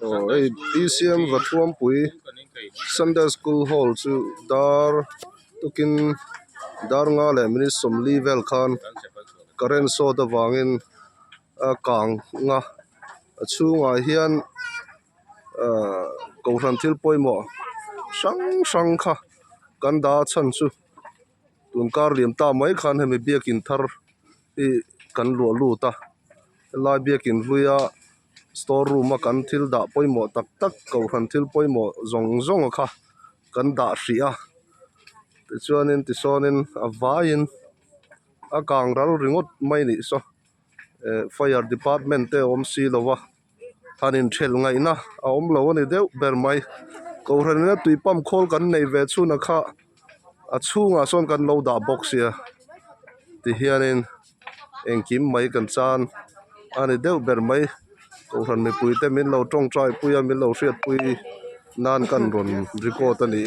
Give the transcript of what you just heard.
BCM Vathuampui Sunday Sikul hall chu tukin dar nga le mini somli vel khan karen so da wangin kang nga chunga hian ko ran thil poimo sang kha kan da chan chu tun kar liam ta mai khan hemi biakin thar i kan lu lu ta la biakin hluya store room a kan thil da poimo tak ko ran thil poimo zong kha kan da hria ti chuanin ti sonin a vain a kang ral ringot mai ni so fire department te om si lowa hanin thel ngai na a om lo ni deuh ber mai ko ran na tuipam khol kan nei ve chuna kha a chunga son kan lo da box ya ti hianin engkim mai kan chan ani deuh ber mai ko ran mi pui te min lo tawngtai puya min lo hriat pui nan kan ron record ani